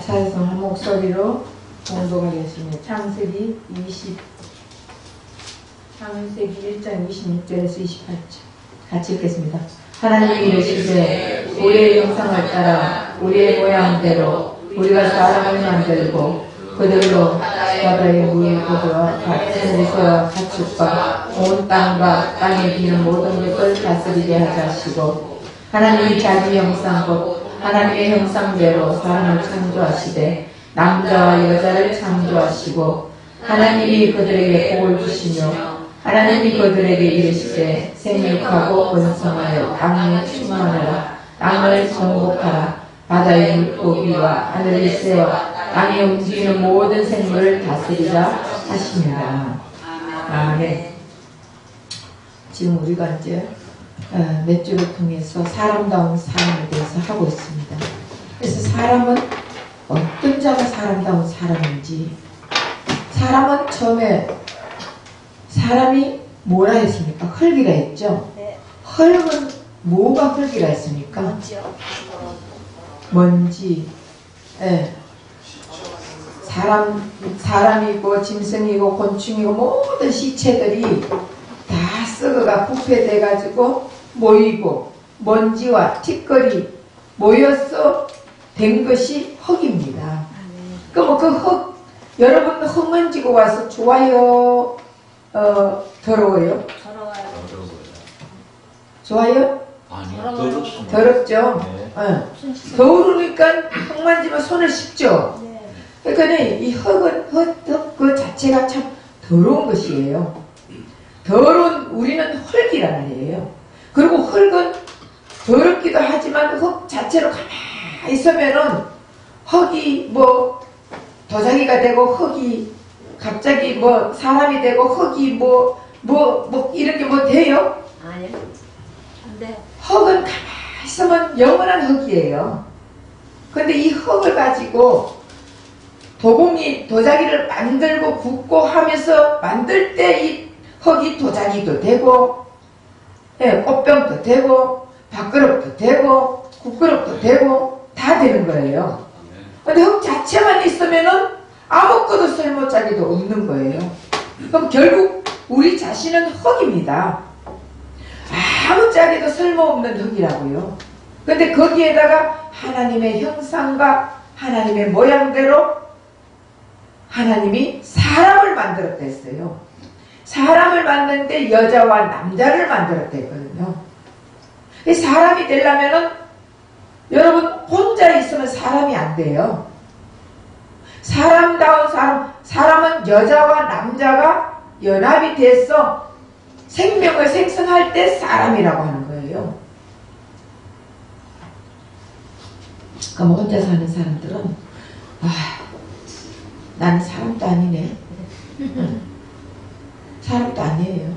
같아서 한 목소리로 공독하겠습니다. 창세기 1장 26절에서 28절 같이 읽겠습니다. 하나님이 이르시되 우리의 형상을 따라 우리의 모양대로 우리가 사람을 만들고 그들로 바다의 물고기와 하늘에서 가축과 온 땅과 땅에 기는 모든 것을 다스리게 하자 하시고 하나님이 자기 형상 곧 하나님의 형상대로 사람을 창조하시되 남자와 여자를 창조하시고 하나님이 그들에게 복을 주시며 하나님이 그들에게 이르시되 생육하고 번성하여 땅에 충만하라 땅을 정복하라 바다의 물고기와 하늘의 새와 땅에 움직이는 모든 생물을 다스리자 하십니다. 아멘. 지금 우리가 이제 몇 주를 통해서 사람다운 삶에 대해서 하고 있습니다. 그래서 사람은 어떤 자가 사람다운 사람인지, 사람은 처음에 사람이 뭐라 했습니까? 흙이라 했죠? 네. 흙은 뭐가 흙이라 했습니까? 먼지. 예. 사람이고 짐승이고 곤충이고 모든 시체들이 다 썩어가 부패돼가지고 모이고 먼지와 티끌이 모여서 된 것이 흙입니다. 그럼 그 흙, 여러분 흙먼지고 와서 좋아요? 더러워요? 좋아요? 아니요. 더럽죠? 네. 더우니까 흙 만지면 손을 씻죠? 그러니까 이 흙은 그 자체가 참 더러운 것이에요. 더러운 우리는 흙이란 말이에요. 그리고 흙은 더럽기도 하지만 흙 자체로 가만히 있으면은 흙이 뭐 도자기가 되고 흙이 갑자기 뭐 사람이 되고 흙이 뭐 이런 게 뭐 돼요? 아니요. 네. 흙은 가만히 있으면 영원한 흙이에요. 근데 이 흙을 가지고 도자기를 만들고 굽고 하면서 만들 때 이 흙이 도자기도 되고, 예, 꽃병도 되고, 밥그릇도 되고, 국그릇도 되고, 다 되는 거예요. 근데 흙 자체만 있으면은 아무것도 쓸모짜기도 없는 거예요. 그럼 결국 우리 자신은 흙입니다. 아무짝에도 쓸모없는 흙이라고요. 근데 거기에다가 하나님의 형상과 하나님의 모양대로 하나님이 사람을 만들었다 했어요. 사람을 만드는데 여자와 남자를 만들었다 했거든요. 사람이 되려면은 여러분 혼자 있으면 사람이 안 돼요. 사람다운 사람은 여자와 남자가 연합이 돼서 생명을 생성할 때 사람이라고 하는 거예요. 그럼 혼자 사는 사람들은 나는 사람도 아니네. 사람도 아니에요.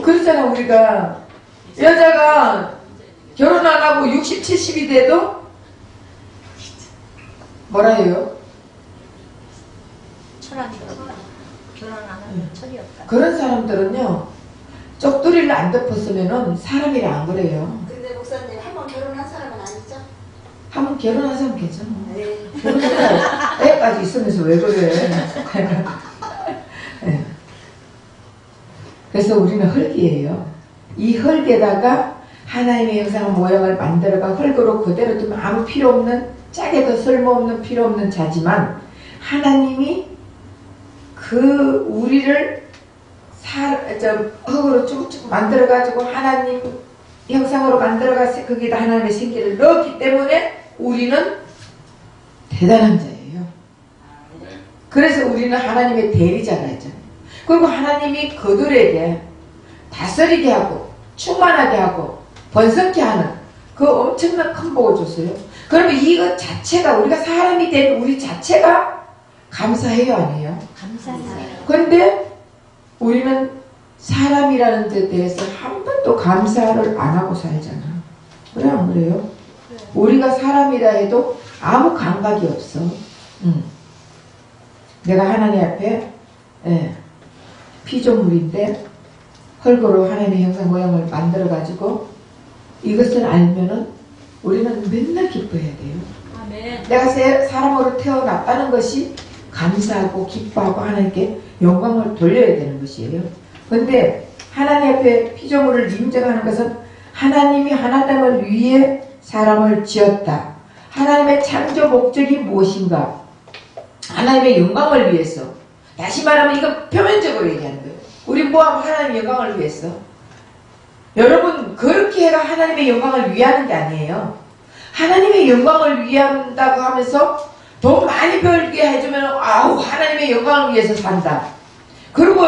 그렇잖아. 우리가 여자가 결혼 안 하고 60, 70이 돼도 뭐라 해요? 철학이다. 결혼 안 하면 철이 없다. 그런 사람들은요, 쪽두리를 안 덮었으면은 사람이라 안 그래요. 근데 목사님 한 번 결혼한 사람은 아니죠? 한번 결혼한 사람 괜찮아. 네. 결혼해서 애까지 있으면서 왜 그래? 네. 그래서 우리는 흙이에요. 이 흙에다가 하나님의 형상 모양을 만들어가 흙으로 그대로 두면 아무 필요 없는, 짝에도 쓸모없는 필요 없는 자지만 하나님이 그 우리를 흙으로 쭉쭉 만들어가지고 하나님 형상으로 만들어가서 거기다 하나님의 생기를 넣었기 때문에 우리는 대단한 자예요. 그래서 우리는 하나님의 대리자가 있잖아요. 그리고 하나님이 그들에게 다스리게 하고 충만하게 하고 번성케 하는 그 엄청난 큰 복을 줬어요. 그러면 이것 자체가 우리가 사람이 된 우리 자체가 감사해요, 아니에요? 감사해요. 그런데 우리는 사람이라는 데 대해서 한 번도 감사를 안 하고 살잖아. 그래 안 그래요? 우리가 사람이라 해도 아무 감각이 없어. 내가 하나님 앞에 피조물인데 흙으로 하나님의 형상 모양을 만들어 가지고 이것을 알면은 우리는 맨날 기뻐해야 돼요. 아멘. 내가 사람으로 태어났다는 것이 감사하고 기뻐하고 하나님께 영광을 돌려야 되는 것이에요. 그런데 하나님 앞에 피조물을 인정하는 것은 하나님이 하나님을 위해 사람을 지었다. 하나님의 창조 목적이 무엇인가? 하나님의 영광을 위해서. 다시 말하면 이거 표면적으로 얘기하는 거예요. 우리 뭐하면 하나님의 영광을 위해서. 여러분 그렇게 해가 하나님의 영광을 위하는 게 아니에요. 하나님의 영광을 위한다고 하면서 돈 많이 벌게 해주면 아우 하나님의 영광을 위해서 산다. 그리고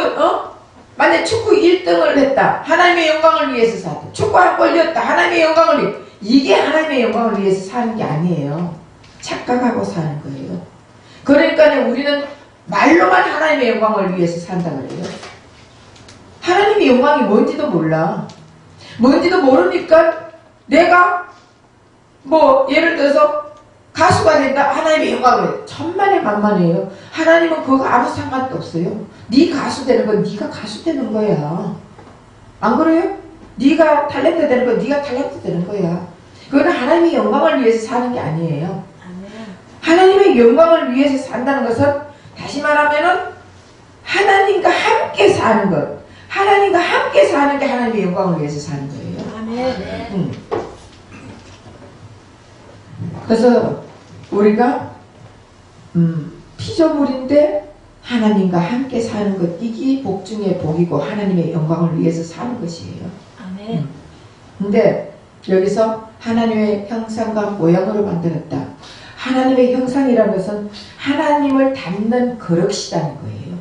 만약 축구 1등을 했다. 하나님의 영광을 위해서 산다. 축구 한 골 넣었다. 하나님의 영광을 위해. 이게 하나님의 영광을 위해서 사는 게 아니에요. 착각하고 사는 거예요. 그러니까 우리는 말로만 하나님의 영광을 위해서 산다 그래요. 하나님의 영광이 뭔지도 몰라. 뭔지도 모르니까 내가 뭐 예를 들어서 가수가 된다. 하나님의 영광을 천만에 만만해요. 하나님은 그거 아무 상관도 없어요. 네 가수 되는 건 네가 가수 되는 거야. 안 그래요? 네가 탤런트 되는 건 네가 탤런트 되는 거야. 그거는 하나님의 영광을 위해서 사는 게 아니에요. 아멘. 하나님의 영광을 위해서 산다는 것은 다시 말하면은 하나님과 함께 사는 것. 하나님과 함께 사는 게 하나님의 영광을 위해서 사는 거예요. 아멘. 그래서 우리가 피조물인데 하나님과 함께 사는 것, 이게 복 중에 복이고 하나님의 영광을 위해서 사는 것이에요. 아멘. 근데 여기서 하나님의 형상과 모양으로 만들었다. 하나님의 형상이라는 것은 하나님을 담는 그릇이라는 거예요.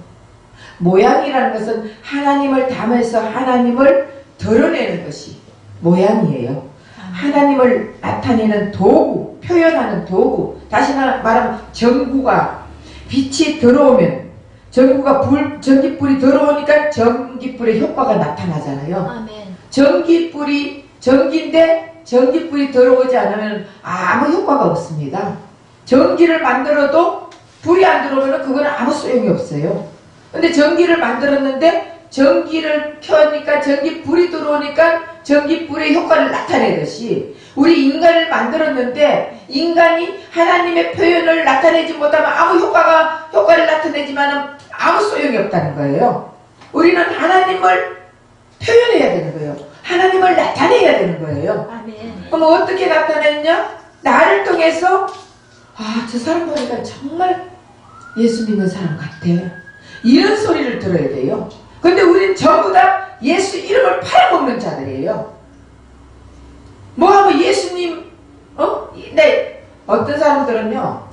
모양이라는 것은 하나님을 담아서 하나님을 드러내는 것이 모양이에요. 하나님을 나타내는 도구, 표현하는 도구. 다시 말하면 전구가 빛이 들어오면 전기불이 들어오니까 전기불의 효과가 나타나잖아요. 아멘. 전기인데 전기불이 들어오지 않으면 아무 효과가 없습니다. 전기를 만들어도 불이 안 들어오면 그건 아무 소용이 없어요. 근데 전기를 만들었는데 전기를 켜니까 전기불이 들어오니까 전기불의 효과를 나타내듯이 우리 인간을 만들었는데 인간이 하나님의 표현을 나타내지 못하면 아무 효과를 나타내지만 아무 소용이 없다는 거예요. 우리는 하나님을 표현해야 되는 거예요. 하나님을 나타내야 되는 거예요. 아멘. 그럼 어떻게 나타냈냐? 나를 통해서 저 사람 보니까 정말 예수 믿는 사람 같아. 이런 소리를 들어야 돼요. 근데 우린 전부 다 예수 이름을 팔아먹는 자들이에요. 뭐하면 예수님, 네, 어떤 사람들은요,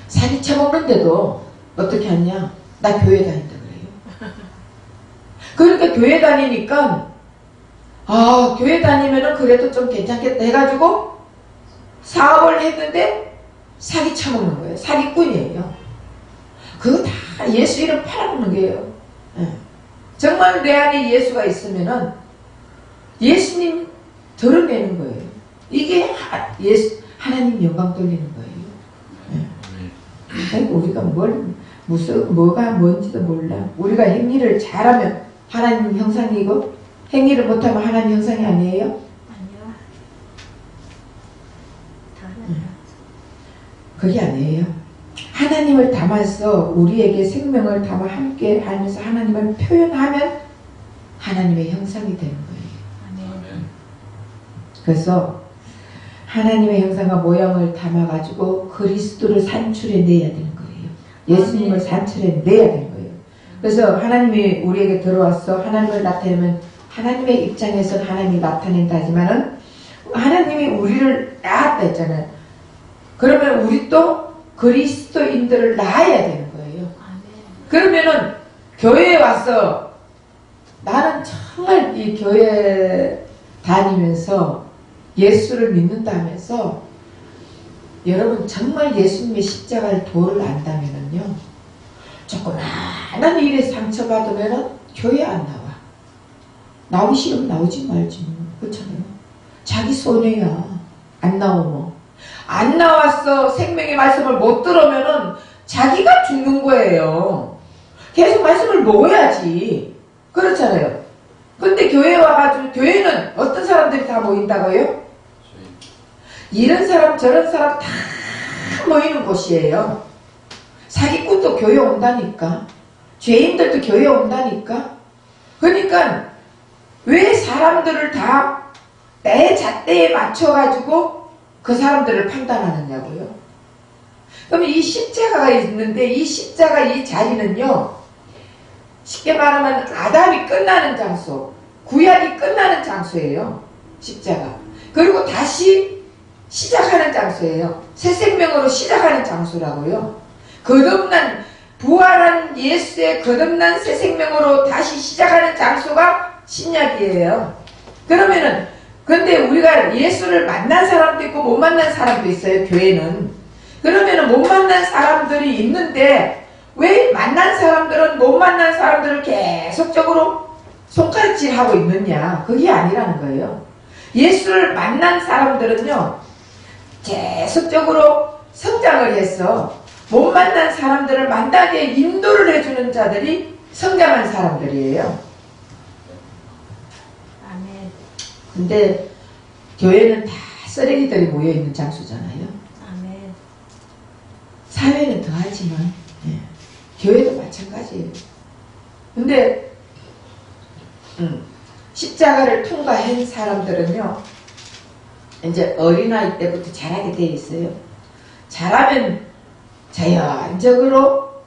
사기 쳐먹는데도 어떻게 하냐? 나 교회 다닌다 그래요. 그러니까 교회 다니니까, 교회 다니면은 그래도 좀 괜찮겠다 해가지고 사업을 했는데 사기 쳐먹는 거예요. 사기꾼이에요. 그거 다 예수 이름 팔아먹는 거예요. 정말 내 안에 예수가 있으면은 예수님 드러내는 거예요. 이게 하나님 영광 돌리는 거예요. 그러니까 우리가 뭐가 뭔지도 몰라. 우리가 행위를 잘하면 하나님 형상이고 행위를 못하면 하나님 형상이 아니에요? 아니요. 다 하나님. 그게 아니에요. 하나님을 담아서 우리에게 생명을 담아 함께 하면서 하나님을 표현하면 하나님의 형상이 되는 거예요. 아멘. 그래서 하나님의 형상과 모양을 담아가지고 그리스도를 산출해내야 되는 거예요. 예수님을 산출해내야 되는 거예요. 그래서 하나님이 우리에게 들어와서 하나님을 나타내면 하나님의 입장에서 하나님이 나타낸다 하지만은 하나님이 우리를 낳았다 했잖아요. 그러면 우리 또 그리스도인들을 낳아야 되는 거예요. 그러면은 교회에 와서 나는 정말 이 교회 다니면서 예수를 믿는다면서 여러분 정말 예수님의 십자가의 도를 안다면은요, 조그마한 일에 상처받으면은 교회 안 나와. 나오기 싫으면 나오지 말지. 그렇잖아요. 자기 손해야. 안 나오면. 안 나왔어. 생명의 말씀을 못 들으면은 자기가 죽는 거예요. 계속 말씀을 먹어야지. 그렇잖아요. 근데 교회에 와가지고, 교회는 어떤 사람들이 다 모인다고요? 이런 사람 저런 사람 다 모이는 곳이에요. 사기꾼도 교회 온다니까. 죄인들도 교회 온다니까. 그러니까 왜 사람들을 다 내 잣대에 맞춰가지고 그 사람들을 판단하느냐고요. 그러면 이 십자가가 있는데 이 십자가 이 자리는요, 쉽게 말하면 아담이 끝나는 장소, 구약이 끝나는 장소예요. 십자가. 그리고 다시 시작하는 장소예요. 새 생명으로 시작하는 장소라고요. 거듭난 부활한 예수의 거듭난 새 생명으로 다시 시작하는 장소가 신약이에요. 그러면은 근데 우리가 예수를 만난 사람도 있고 못 만난 사람도 있어요. 교회는. 그러면은 못 만난 사람들이 있는데 왜 만난 사람들은 못 만난 사람들을 계속적으로 손가락질하고 있느냐. 그게 아니라는 거예요. 예수를 만난 사람들은요, 계속적으로 성장을 해서 못 만난 사람들을 만나게 인도를 해주는 자들이 성장한 사람들이에요. 아멘. 근데 교회는 다 쓰레기들이 모여있는 장소잖아요. 아멘. 사회는 더하지만 교회도 마찬가지예요. 근데 십자가를 통과한 사람들은요, 이제 어린아이 때부터 잘하게 돼 있어요. 잘하면 자연적으로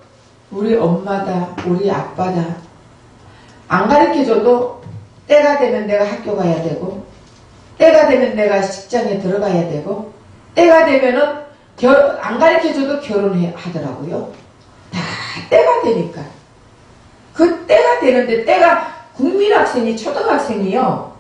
우리 엄마다 우리 아빠다 안 가르쳐줘도 때가 되면 내가 학교 가야 되고, 때가 되면 내가 직장에 들어가야 되고, 때가 되면은 안 가르쳐줘도 결혼하더라고요. 다 때가 되니까. 그 때가 되는데, 때가 국민학생이 초등학생이요.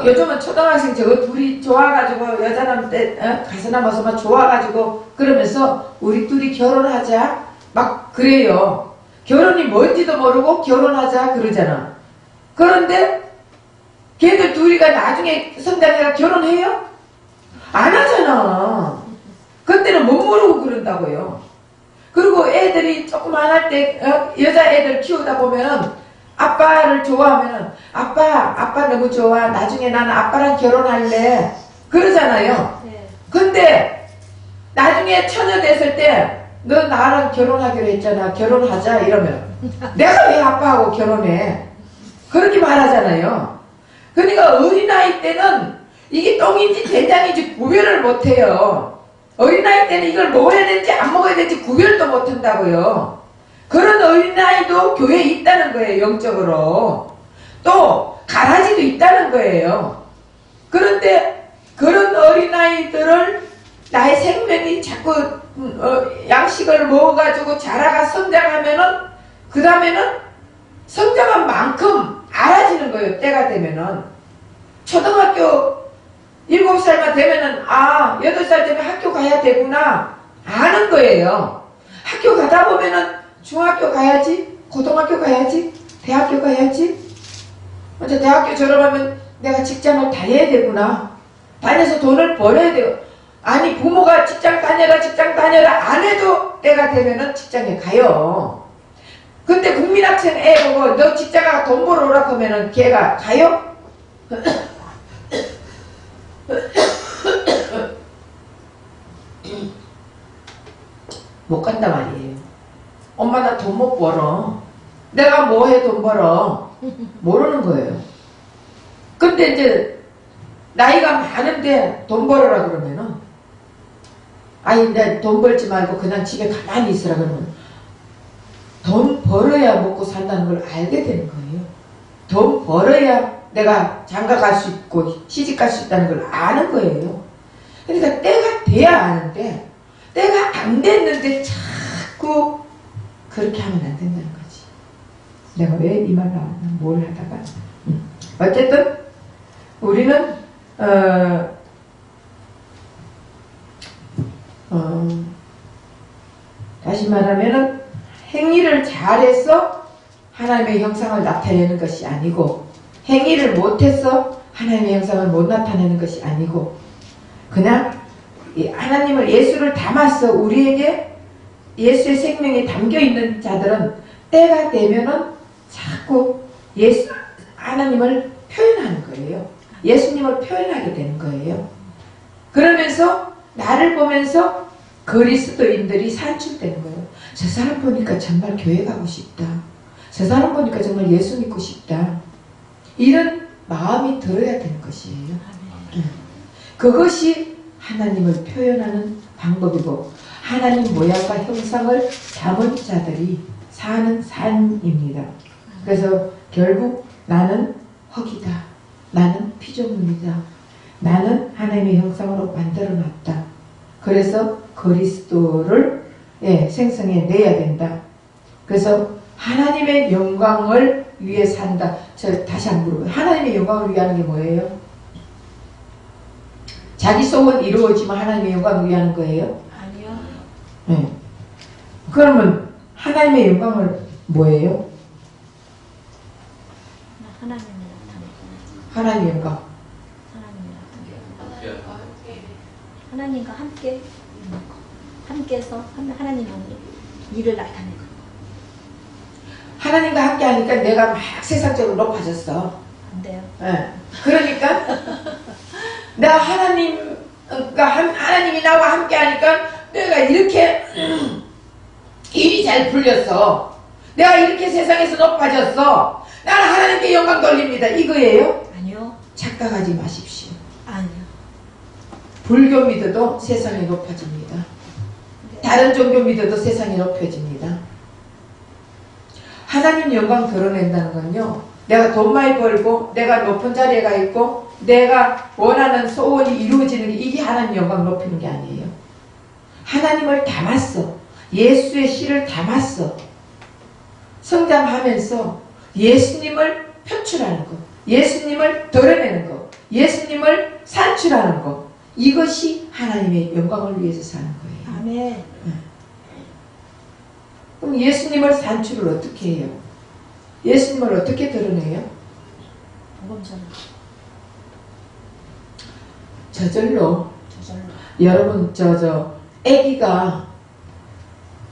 요즘은 초등학생 저거 둘이 좋아가지고 여자남 때 가서나 뭐서만 좋아가지고 그러면서 우리 둘이 결혼하자 막 그래요. 결혼이 뭔지도 모르고 결혼하자 그러잖아. 그런데 걔들 둘이가 나중에 성장해가 결혼해요? 안 하잖아. 그때는 못 모르고 그런다고요. 그리고 애들이 조그만 때 여자애들 키우다 보면은 아빠를 좋아하면은 아빠 너무 좋아. 나중에 나는 아빠랑 결혼할래. 그러잖아요. 네. 근데 나중에 처녀 됐을 때 너 나랑 결혼하기로 했잖아. 결혼하자 이러면 내가 왜 아빠하고 결혼해? 그렇게 말하잖아요. 그러니까 어린아이 때는 이게 똥인지 된장인지 구별을 못해요. 어린아이 때는 이걸 먹어야 되는지 안 먹어야 되는지 구별도 못한다고요. 그런 어린아이도 교회에 있다는 거예요. 영적으로. 또 가라지도 있다는 거예요. 그런데 그런 어린아이들을 나의 생명이 자꾸 양식을 먹어가지고 자라가 성장하면은 그 다음에는 성장한 만큼 알아지는 거예요. 때가 되면은. 초등학교 7살만 되면은 8살 되면 학교 가야 되구나 아는 거예요. 학교 가다 보면은 중학교 가야지, 고등학교 가야지, 대학교 가야지. 먼저 대학교 졸업하면 내가 직장을 다녀야 되구나. 다녀서 돈을 벌어야 되고. 아니 부모가 직장 다녀라 안 해도 때가 되면은 직장에 가요. 근데 국민학생 애 보고 너 직장 가서 돈 벌어 오라고 하면은 걔가 가요? 못 간다 말이에요. 엄마 나 돈 못 벌어. 내가 뭐해 돈 벌어. 모르는 거예요. 근데 이제 나이가 많은데 돈 벌어라 그러면은 아니 내 돈 벌지 말고 그냥 집에 가만히 있으라 그러면 돈 벌어야 먹고 산다는 걸 알게 되는 거예요. 돈 벌어야 내가 장가 갈 수 있고 시집 갈 수 있다는 걸 아는 거예요. 그러니까 때가 돼야 아는데 때가 안 됐는데 자꾸 그렇게 하면 안 된다는 거지. 내가 왜 이 말 나왔나 뭘 하다가 어쨌든 우리는 다시 말하면은 행위를 잘해서 하나님의 형상을 나타내는 것이 아니고 행위를 못해서 하나님의 형상을 못 나타내는 것이 아니고 그냥 하나님을 예수를 담아서 우리에게 예수의 생명이 담겨있는 자들은 때가 되면은 자꾸 하나님을 표현하는 거예요. 예수님을 표현하게 되는 거예요. 그러면서 나를 보면서 그리스도인들이 산출되는 거예요. 저 사람 보니까 정말 교회 가고 싶다. 저 사람 보니까 정말 예수 믿고 싶다. 이런 마음이 들어야 되는 것이에요. 그것이 하나님을 표현하는 방법이고 하나님 모양과 형상을 담은 자들이 사는 삶입니다. 그래서 결국 나는 흙이다. 나는 피조물이다. 나는 하나님의 형상으로 만들어놨다. 그래서 그리스도를 생성해 내야 된다. 그래서 하나님의 영광을 위해 산다. 저 다시 한번 물어봐요. 하나님의 영광을 위하는 게 뭐예요? 자기 속은 이루어지면 하나님의 영광을 위하는 거예요? 아니요. 네. 그러면 하나님의 영광을 뭐예요? 하나님이 나타내고 하나님 영광. 하나님이 나타내고 하나님과 함께해서 하나님의 일을 나타내고 하나님과 함께 하니까 내가 막 세상적으로 높아졌어. 안 돼요. 네. 그러니까 내가 하나님이 나와 함께 하니까 내가 이렇게 일이 잘 풀렸어. 내가 이렇게 세상에서 높아졌어. 나는 하나님께 영광 돌립니다. 이거예요? 아니요. 착각하지 마십시오. 아니요. 불교 믿어도 세상이 높아집니다. 다른 종교 믿어도 세상이 높아집니다. 하나님 영광 드러낸다는 건요, 내가 돈 많이 벌고 내가 높은 자리에 가 있고 내가 원하는 소원이 이루어지는 게 이게 하나님 영광 높이는 게 아니에요. 하나님을 담았어. 예수의 씨를 담았어. 성장하면서 예수님을 표출하는 것, 예수님을 드러내는 것, 예수님을 산출하는 것, 이것이 하나님의 영광을 위해서 사는 거예요. 아멘. 그럼 예수님을 산출을 어떻게 해요? 예수님을 어떻게 드러내요? 복음 전화. 저절로. 저절로. 여러분 애기가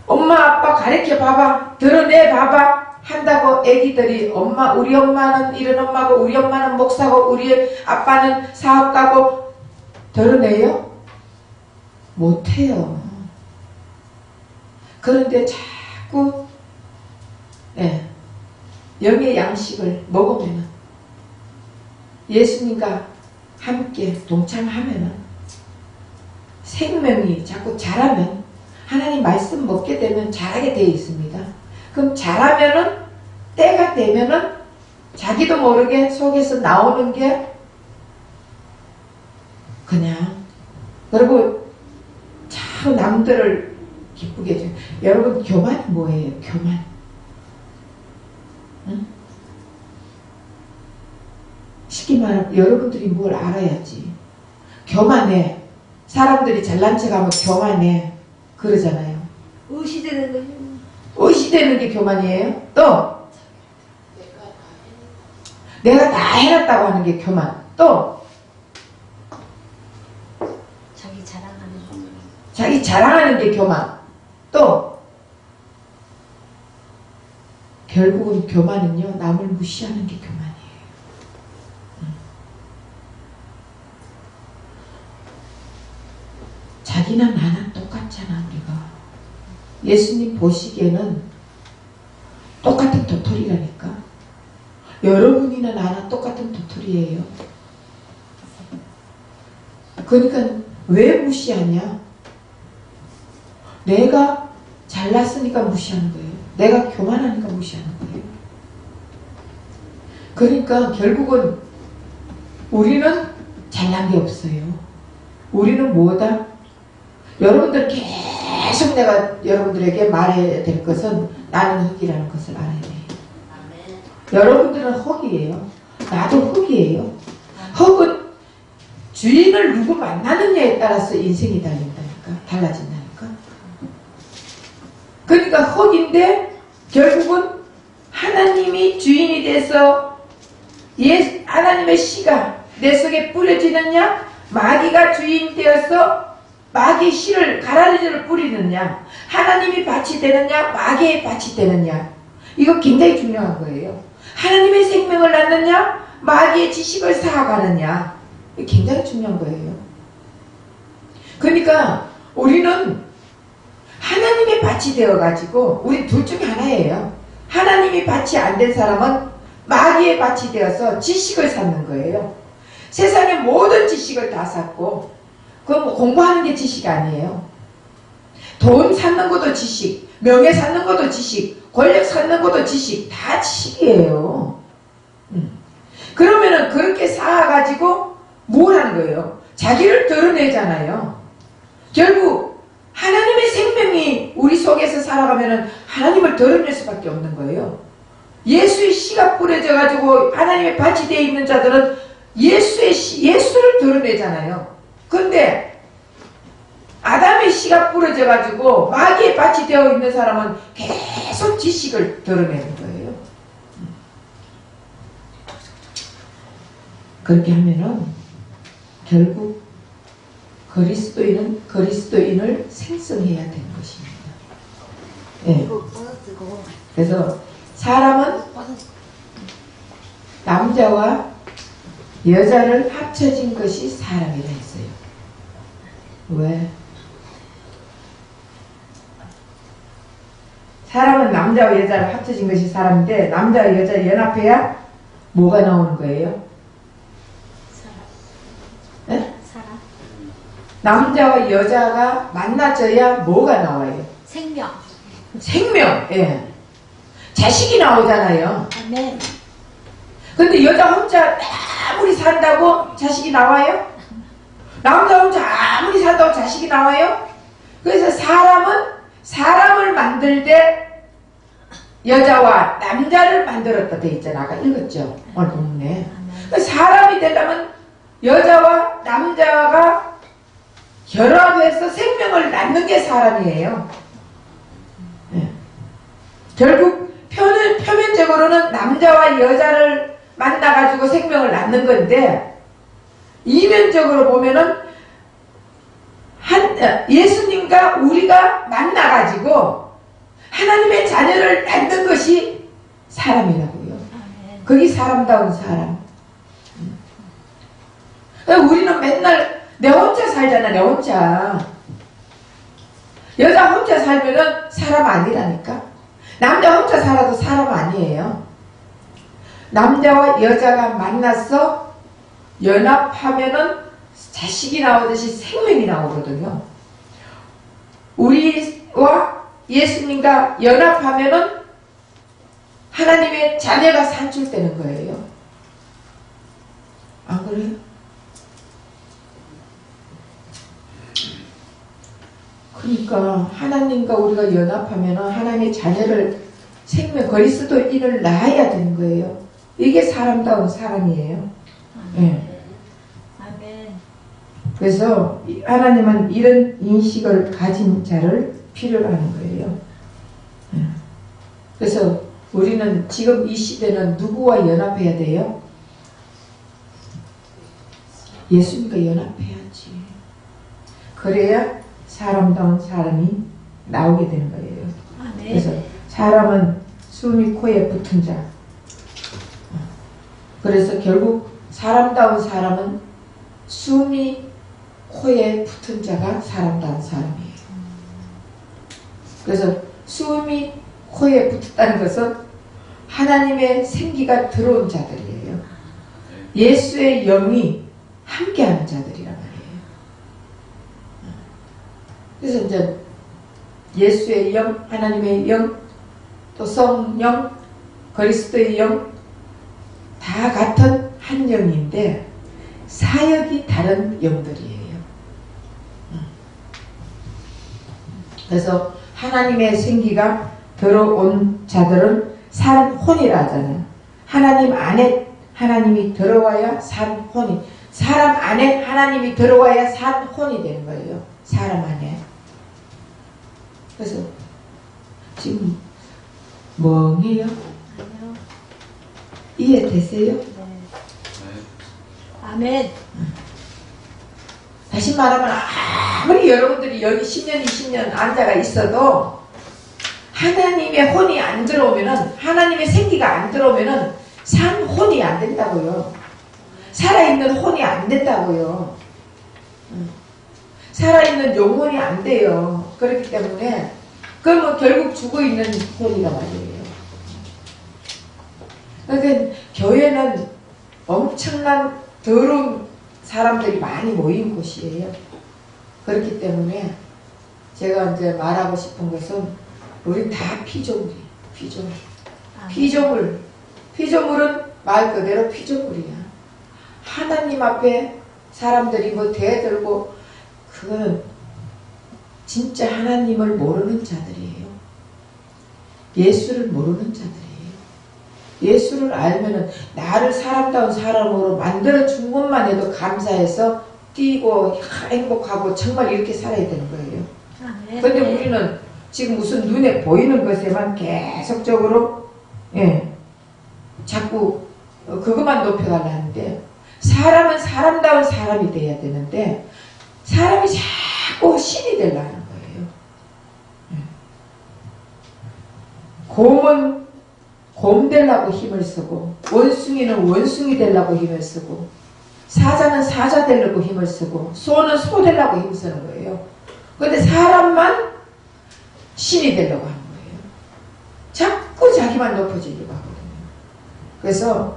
엄마 아빠 가르쳐 봐봐, 드러내 봐봐 한다고 애기들이 우리 엄마는 이런 엄마고 우리 엄마는 목사고 우리 아빠는 사업가고 드러내요? 못해요. 그런데 자꾸 영의 양식을 먹으면 예수님과 함께 동참하면 생명이 자꾸 자라면 하나님 말씀 먹게 되면 자라게 되어 있습니다. 그럼 자라면은 때가 되면은 자기도 모르게 속에서 나오는 게 그냥 그리고 참 남들을 기쁘게 해줘요. 여러분 교만이 뭐예요? 교만. 응? 쉽게 말하면 여러분들이 뭘 알아야지. 교만해. 사람들이 잘난 척하면 교만해. 그러잖아요. 의시되는 거죠. 의시되는 게 교만이에요. 또 내가 다 해놨다고 하는 게 교만. 또 자기 자랑하는 거. 자기 자랑하는 게 교만. 또 결국은 교만은요, 남을 무시하는 게 교만이에요. 자기나 나나 똑같잖아. 우리가 예수님 보시기에는 똑같은 도토리라니까. 여러분이나 나나 똑같은 도토리예요. 그러니까 왜 무시하냐? 내가 잘났으니까 무시하는 거예요. 내가 교만하니까 무시하는 거예요. 그러니까 결국은 우리는 잘난 게 없어요. 우리는 뭐다? 여러분들 계속 내가 여러분들에게 말해야 될 것은 나는 흙이라는 것을 알아야 돼요. 여러분들은 흙이에요. 나도 흙이에요. 흙은 주인을 누구 만나느냐에 따라서 인생이 달라진다니까. 그러니까 흙인데 결국은 하나님이 주인이 돼서 하나님의 씨가 내 속에 뿌려지느냐, 마귀가 주인 되어서 마귀의 씨를 가라지를 뿌리느냐, 하나님이 밭이 되느냐, 마귀의 밭이 되느냐, 이거 굉장히 중요한 거예요. 하나님의 생명을 낳느냐, 마귀의 지식을 쌓아가느냐, 이거 굉장히 중요한 거예요. 그러니까 우리는 하나님의 밭이 되어가지고 우리 둘 중에 하나예요. 하나님이 밭이 안 된 사람은 마귀의 밭이 되어서 지식을 쌓는 거예요. 세상의 모든 지식을 다 쌓고, 그건 공부하는 게 지식 아니에요. 돈 쌓는 것도 지식, 명예 쌓는 것도 지식, 권력 쌓는 것도 지식, 다 지식이에요. 그러면은 그렇게 쌓아가지고 뭘 하는 거예요? 자기를 드러내잖아요. 결국 하나님의 생명이 우리 속에서 살아가면은 하나님을 드러낼 수밖에 없는 거예요. 예수의 씨가 뿌려져가지고 하나님의 밭이 되어 있는 자들은 예수를 드러내잖아요. 그런데 아담의 씨가 뿌려져가지고 마귀의 밭이 되어 있는 사람은 계속 지식을 드러내는 거예요. 그렇게 하면은 결국 그리스도인은 그리스도인을 생성해야 되는 것입니다. 예. 그래서 사람은 남자와 여자를 합쳐진 것이 사람이라 했어요. 왜? 사람은 남자와 여자를 합쳐진 것이 사람인데 남자와 여자 연합해야 뭐가 나오는 거예요? 네? 사람. 남자와 여자가 만나져야 뭐가 나와요? 생명. 생명. 예. 자식이 나오잖아요. 아멘. 근데 여자 혼자 아무리 산다고 자식이 나와요? 남자 혼자 아무리 산다고 자식이 나와요? 그래서 사람을 만들 때 여자와 남자를 만들었다 돼 있잖아. 아까 읽었죠? 오늘 본문에. 사람이 되려면 여자와 남자가 결합해서 생명을 낳는 게 사람이에요. 네. 결국 표면적으로는 남자와 여자를 만나가지고 생명을 낳는 건데 이면적으로 보면은 예수님과 우리가 만나가지고 하나님의 자녀를 낳는 것이 사람이라고요. 그게 사람다운 사람. 우리는 맨날 내 혼자 살잖아. 내 혼자. 여자 혼자 살면은 사람 아니라니까. 남자 혼자 살아도 사람 아니에요. 남자와 여자가 만나서 연합하면은 자식이 나오듯이 생명이 나오거든요. 우리와 예수님과 연합하면은 하나님의 자녀가 산출되는 거예요. 안 그래요? 그러니까 하나님과 우리가 연합하면 하나님의 자녀를 생명 그리스도인을 낳아야 되는 거예요. 이게 사람다운 사람이에요. 네. 아멘. 그래서 하나님은 이런 인식을 가진 자를 필요로 하는 거예요. 네. 그래서 우리는 지금 이 시대는 누구와 연합해야 돼요? 예수님과 연합해야지. 그래야 사람다운 사람이 나오게 되는 거예요. 아멘. 그래서 사람은 숨이 코에 붙은 자. 그래서 결국 사람다운 사람은 숨이 코에 붙은 자가 사람다운 사람이에요. 그래서 숨이 코에 붙었다는 것은 하나님의 생기가 들어온 자들이에요. 예수의 영이 함께하는 자들이란 말이에요. 그래서 이제 예수의 영, 하나님의 영, 또 성령, 그리스도의 영, 다 같은 한 영인데 사역이 다른 영들이에요. 그래서 하나님의 생기가 들어온 자들은 산 혼이라 하잖아요. 하나님 안에 하나님이 들어와야 산 혼이, 사람 안에 하나님이 들어와야 산 혼이 되는 거예요. 사람 안에. 그래서 지금 멍해요? 아니요. 이해되세요? 네. 아멘. 다시 말하면 아무리 여러분들이 여기 10년, 20년 앉아가 있어도 하나님의 혼이 안 들어오면은, 하나님의 생기가 안 들어오면은 산 혼이 안 된다고요. 살아있는 혼이 안 된다고요. 살아있는 영혼이 안 돼요. 그렇기 때문에 그러면 결국 죽어있는 혼이란 말이에요. 그러니까 교회는 엄청난 더러운 사람들이 많이 모인 곳이에요. 그렇기 때문에 제가 이제 말하고 싶은 것은 우리 다 피조물이에요. 피조물. 피조물. 피조물은 말 그대로 피조물이야. 하나님 앞에 사람들이 뭐 대들고 그거는 진짜 하나님을 모르는 자들이에요. 예수를 모르는 자들이에요. 예수를 알면은 나를 사람다운 사람으로 만들어준 것만 해도 감사해서 뛰고 행복하고 정말 이렇게 살아야 되는 거예요. 근데 우리는 지금 무슨 눈에 보이는 것에만 계속적으로 자꾸 그것만 높여가려는데 사람은 사람다운 사람이 돼야 되는데 사람이 자꾸 신이 되려는 거예요. 곰은 곰 되려고 힘을 쓰고 원숭이는 원숭이 되려고 힘을 쓰고 사자는 사자 되려고 힘을 쓰고 소는 소 되려고 힘을 쓰는 거예요. 그런데 사람만 신이 되려고 하는 거예요. 자꾸 자기만 높아지려고 하거든요. 그래서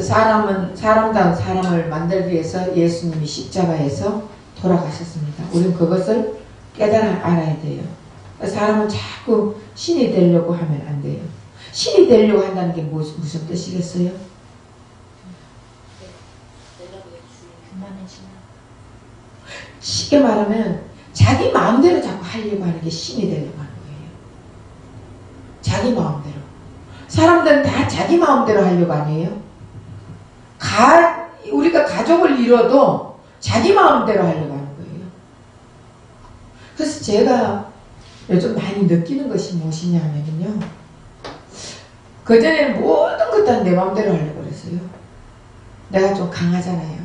사람은 사람다운 사람을 만들기 위해서 예수님이 십자가에서 돌아가셨습니다. 우리는 그것을 알아야 돼요. 사람은 자꾸 신이 되려고 하면 안 돼요. 신이 되려고 한다는 게 무슨 뜻이겠어요? 쉽게 말하면 자기 마음대로 자꾸 하려고 하는 게 신이 되려고 하는 거예요. 자기 마음대로. 사람들은 다 자기 마음대로 하려고 하네요. 우리가 가족을 이뤄도 자기 마음대로 하려고 하는 거예요. 그래서 제가 요즘 많이 느끼는 것이 무엇이냐면요. 그전에는 모든 것 다 내 마음대로 하려고 그랬어요. 내가 좀 강하잖아요.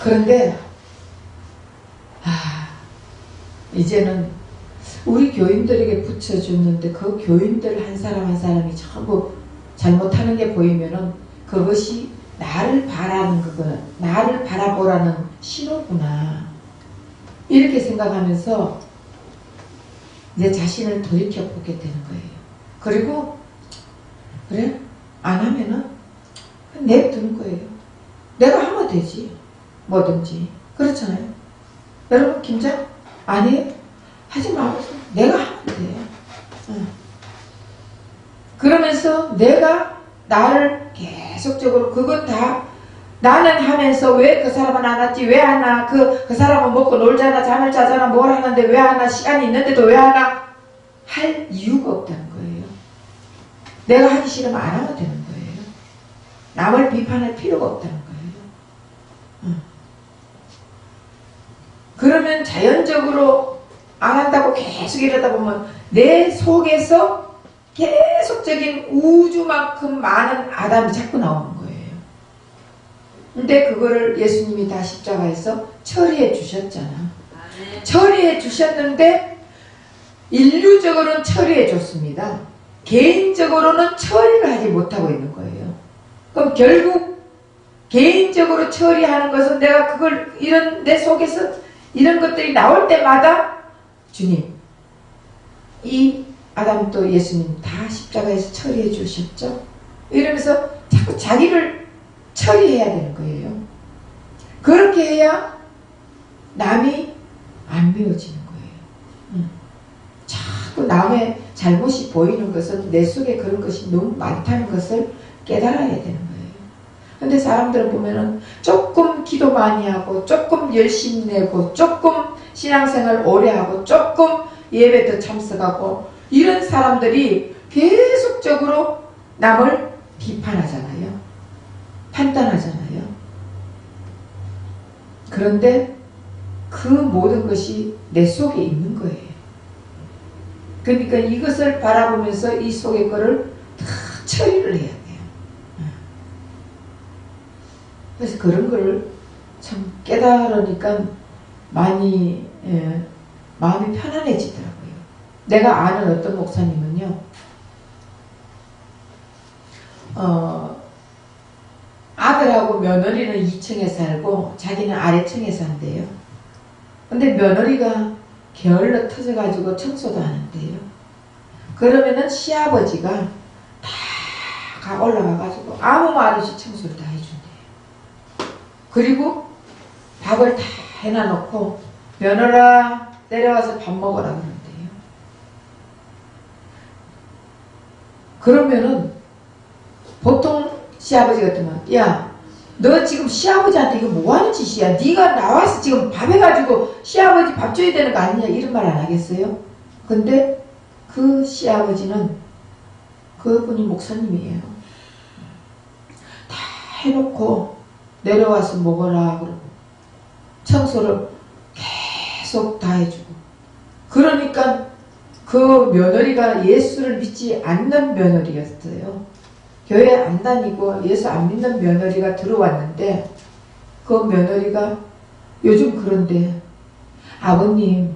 그런데 이제는 우리 교인들에게 붙여줬는데 그 교인들 한 사람 한 사람이 전부 잘못하는 게 보이면은 그것이 나를 바라는 그거는 나를 바라보라는 신호구나 이렇게 생각하면서 내 자신을 돌이켜보게 되는 거예요. 그리고 그래? 안 하면은 내두는 거예요. 내가 하면 되지. 뭐든지. 그렇잖아요. 여러분 김장 안 해요? 하지 말아서 내가 하면 돼요. 그러면서 내가 나를 계속적으로 그것 다 나는 하면서 왜 그 사람은 안 왔지? 왜 안 와? 그 사람은 먹고 놀잖아, 잠을 자잖아, 뭘 하는데 왜 안 와? 시간이 있는데도 왜 안 와? 할 이유가 없다는 거예요. 내가 하기 싫으면 안 하면 되는 거예요. 남을 비판할 필요가 없다는 거예요. 그러면 자연적으로 안 한다고 계속 이러다 보면 내 속에서 계속적인 우주만큼 많은 아담이 자꾸 나오는 거예요. 근데 그거를 예수님이 다 십자가에서 처리해 주셨잖아. 처리해 주셨는데 인류적으로는 처리해 줬습니다. 개인적으로는 처리를 하지 못하고 있는 거예요. 그럼 결국 개인적으로 처리하는 것은 내가 그걸 이런 내 속에서 이런 것들이 나올 때마다 주님 이 아담도 예수님 다 십자가에서 처리해 주셨죠? 이러면서 자꾸 자기를 처리해야 되는 거예요. 그렇게 해야 남이 안 미워지는 거예요. 자꾸 남의 잘못이 보이는 것은 내 속에 그런 것이 너무 많다는 것을 깨달아야 되는 거예요. 근데 사람들은 보면은 조금 기도 많이 하고 조금 열심히 내고 조금 신앙생활 오래 하고 조금 예배도 참석하고 이런 사람들이 계속적으로 남을 비판하잖아요. 판단하잖아요. 그런데 그 모든 것이 내 속에 있는 거예요. 그러니까 이것을 바라보면서 이 속의 거를 다 처리를 해야 돼요. 그래서 그런 걸 참 깨달으니까 많이 마음이 편안해지더라고요. 내가 아는 어떤 목사님은요, 아들하고 며느리는 2층에 살고 자기는 아래층에 산대요. 근데 며느리가 게을러 터져가지고 청소도 하는데요. 그러면은 시아버지가 다 올라가가지고 아무 말 없이 청소를 다 해준대요. 그리고 밥을 다 해놔놓고 며느라 내려와서 밥 먹으라 그러는데요. 그러면은 보통 시아버지 같으면, 야, 너 지금 시아버지한테 이거 뭐하는 짓이야? 네가 나와서 지금 밥 해가지고 시아버지 밥 줘야 되는 거 아니냐? 이런 말 안 하겠어요? 근데 그 시아버지는 그분이 목사님이에요. 다 해놓고 내려와서 먹어라 그러고 청소를 계속 다 해주고, 그러니까 그 며느리가 예수를 믿지 않는 며느리였어요. 교회 안 다니고 예수 안 믿는 며느리가 들어왔는데, 그 며느리가 요즘 그런데, 아버님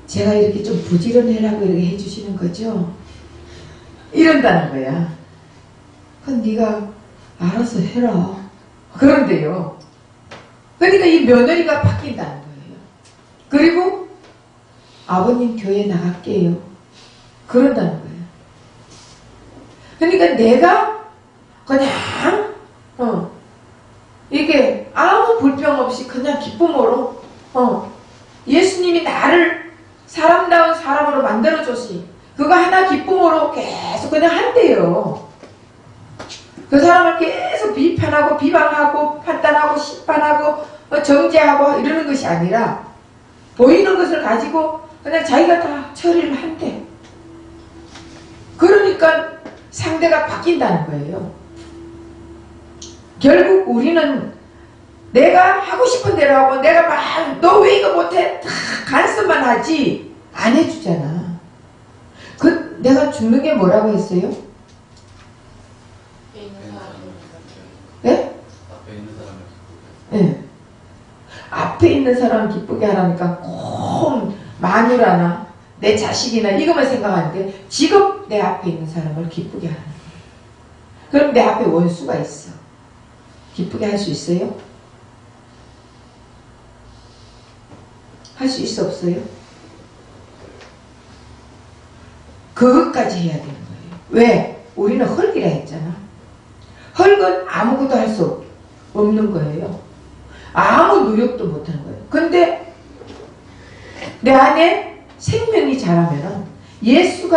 제가 이렇게 좀 부지런해라고 이렇게 해주시는 거죠? 이런다는 거야. 그건 네가 알아서 해라 그런데요. 그러니까 이 며느리가 바뀐다는 거예요. 그리고 아버님 교회 나갈게요 그런다는 거예요. 그러니까 내가 그냥 이게 아무 불평 없이 그냥 기쁨으로 예수님이 나를 사람다운 사람으로 만들어줬으니 그거 하나 기쁨으로 계속 그냥 한대요. 그 사람을 계속 비판하고 비방하고 판단하고 심판하고 정죄하고 이러는 것이 아니라 보이는 것을 가지고 그냥 자기가 다 처리를 한대. 그러니까 상대가 바뀐다는 거예요. 결국 우리는 내가 하고 싶은 대로 하고 내가 막 너 왜 이거 못해? 다 간섭만 하지 안 해주잖아. 그 내가 죽는 게 뭐라고 했어요? 네? 네. 앞에 있는 사람 기쁘게 하라니까 꼭 마누라나 내 자식이나 이것만 생각하는데 지금 내 앞에 있는 사람을 기쁘게 하는 거예요. 그럼 내 앞에 원수가 있어. 기쁘게 할 수 있어요? 할 수 있어 없어요? 그것까지 해야 되는 거예요. 왜? 우리는 헐기라 했잖아. 헐건 아무것도 할 수 없는 거예요. 아무 노력도 못하는 거예요. 근데 내 안에 생명이 자라면은 예수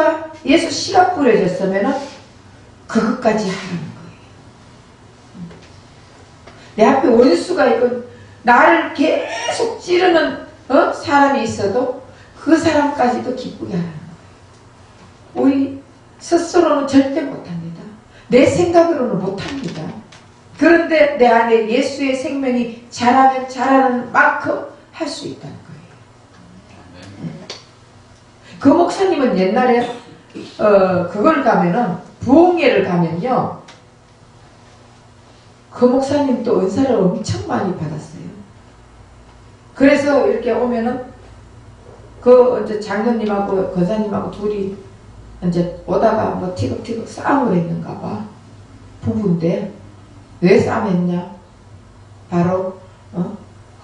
씨가 뿌려졌으면은 그것까지 하라는 거예요. 내 앞에 원수가 있고 나를 계속 찌르는 사람이 있어도 그 사람까지도 기쁘게 하라는 거예요. 우리 스스로는 절대 못합니다. 내 생각으로는 못합니다. 그런데 내 안에 예수의 생명이 자라면 자라는 만큼 할 수 있다는 거예요. 그 목사님은 옛날에 그걸 가면은 부흥회를 가면요, 그 목사님도 은사를 엄청 많이 받았어요. 그래서 이렇게 오면은 그 이제 장로님하고 권사님하고 둘이 이제 오다가 뭐 티격태격 싸움을 했는가 봐. 부부인데 왜 싸움했냐? 바로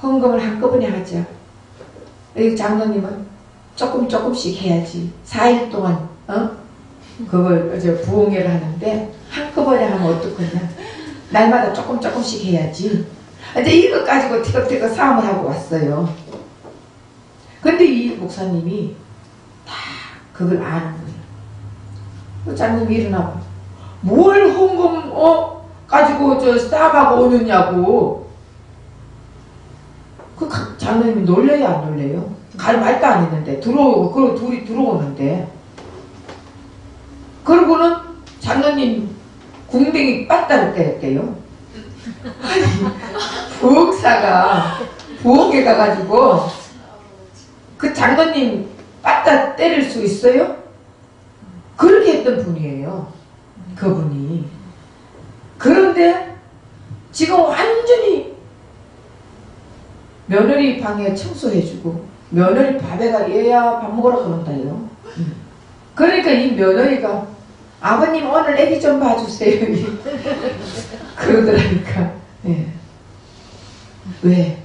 헌금을 한꺼번에 하자. 이 장로님은 조금씩 해야지. 4일 동안 그걸 이제 부흥회를 하는데 한꺼번에 하면 어떡하냐? 날마다 조금씩 해야지. 이제 이거 가지고 티격태격 싸움을 하고 왔어요. 근데 이 목사님이 다 그걸 아는 거예요. 그 장님이 일어나고 뭘 헌금 가지고 저 싸움하고 오느냐고. 그 장로님이 놀래요 안 놀래요? 갈 말도 안 했는데 들어오고 그리고 둘이 들어오는데, 그러고는 장로님 궁뎅이 빠따를 때렸대요. 아니 부흥사가 부흥회 가가지고 그 장로님 빠따 때릴 수 있어요? 그렇게 했던 분이에요. 그분이. 그런데 지금 완전히 며느리 방에 청소해주고 며느리 밥에가 얘야 밥 먹으러 그런다요. 그러니까 이 며느리가 아버님 오늘 애기 좀 봐주세요. 그러더라니까. 예. 왜?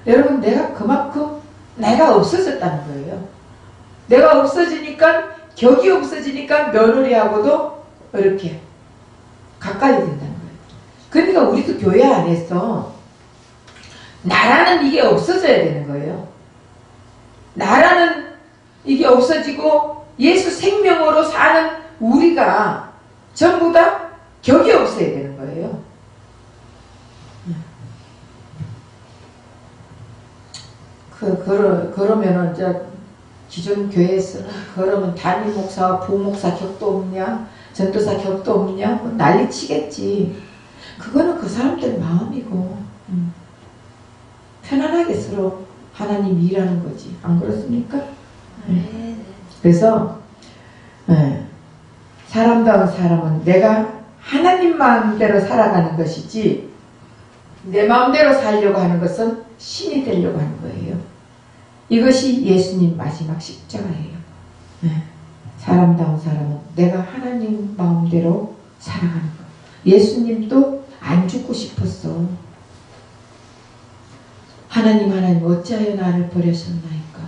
여러분 내가 그만큼 내가 없어졌다는 거예요. 내가 없어지니까 격이 없어지니까 며느리하고도 이렇게 가까이 된다는 거예요. 그러니까 우리도 교회 안에서 나라는 이게 없어져야 되는 거예요. 나라는 이게 없어지고 예수 생명으로 사는 우리가 전부 다 격이 없어야 되는 거예요. 그러면은 이제 기존 교회에서는 그러면 담임 목사와 부목사 격도 없냐, 전도사 격도 없냐, 뭐 난리 치겠지. 그거는 그 사람들 마음이고, 편안하게 서로 하나님 일하는 거지. 안 그렇습니까? 네. 그래서 사람다운 사람은 내가 하나님 마음대로 살아가는 것이지 내 마음대로 살려고 하는 것은 신이 되려고 하는 거예요. 이것이 예수님 마지막 십자가예요. 사람다운 사람은 내가 하나님 마음대로 살아가는 것. 예수님도 안 죽고 싶었어. 하나님 어찌하여 나를 버리셨나이까.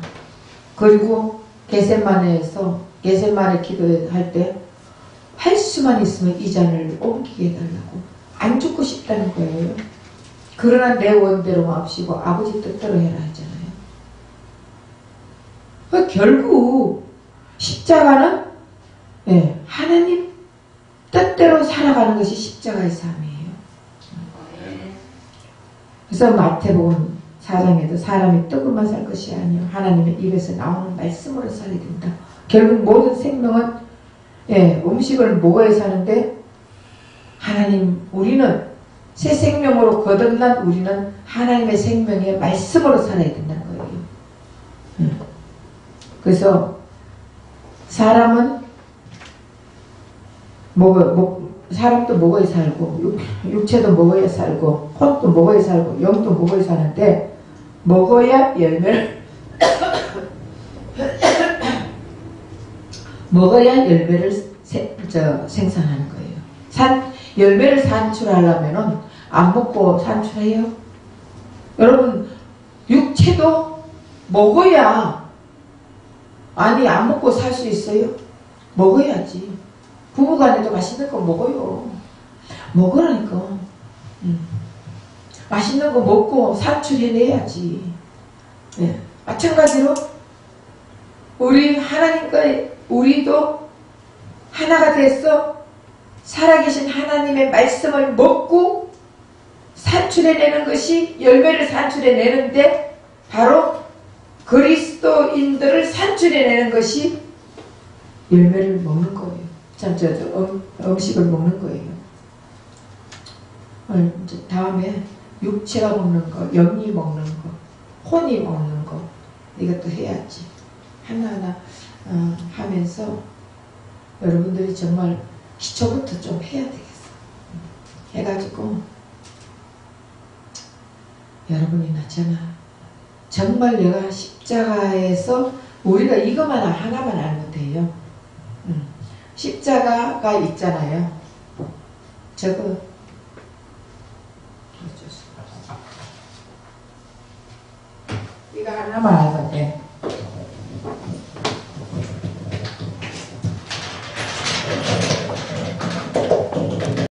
그리고 겟세마네에서 겟세마네 기도할 때 할 수만 있으면 이 잔을 옮기게 해달라고. 안 죽고 싶다는 거예요. 그러나 내 원대로 마옵시고 아버지 뜻대로 해라 했잖아요. 결국 십자가는 하나님 뜻대로 살아가는 것이 십자가의 삶이에요. 그래서 마태복음 4장에도 사람이 떡으로만 살 것이 아니요 하나님의 입에서 나오는 말씀으로 살아야 된다. 결국 모든 생명은 음식을 먹어야 사는데 하나님 우리는 새 생명으로 거듭난 우리는 하나님의 생명의 말씀으로 살아야 된다는 거예요. 그래서 사람은 사람도 먹어야 살고 육체도 먹어야 살고 혼도 먹어야 살고 영도 먹어야 사는데 먹어야 열매를 먹어야 열매를 생산하는 거예요. 열매를 산출하려면 안 먹고 산출해요? 여러분 육체도 먹어야 아니 안 먹고 살 수 있어요? 먹어야지. 부부간에도 맛있는 거 먹어요. 먹으라니까. 맛있는 거 먹고 산출해내야지. 마찬가지로 우리 하나님과 우리도 하나가 돼서 살아계신 하나님의 말씀을 먹고 산출해내는 것이 열매를 산출해내는데 바로 그리스도인들을 산출해내는 것이 열매를 먹는 거예요. 음식을 먹는 거예요. 이제 다음에 육체가 먹는 거, 영이 먹는 거, 혼이 먹는 거 이것도 해야지. 하나하나 하면서 여러분들이 정말 기초부터 좀 해야 되겠어. 해가지고 여러분이 나잖아. 정말 내가 십자가에서 우리가 이것만 하나만 알면 돼요. 십자가가 있잖아요. 저거 이거 하나만 알면 돼.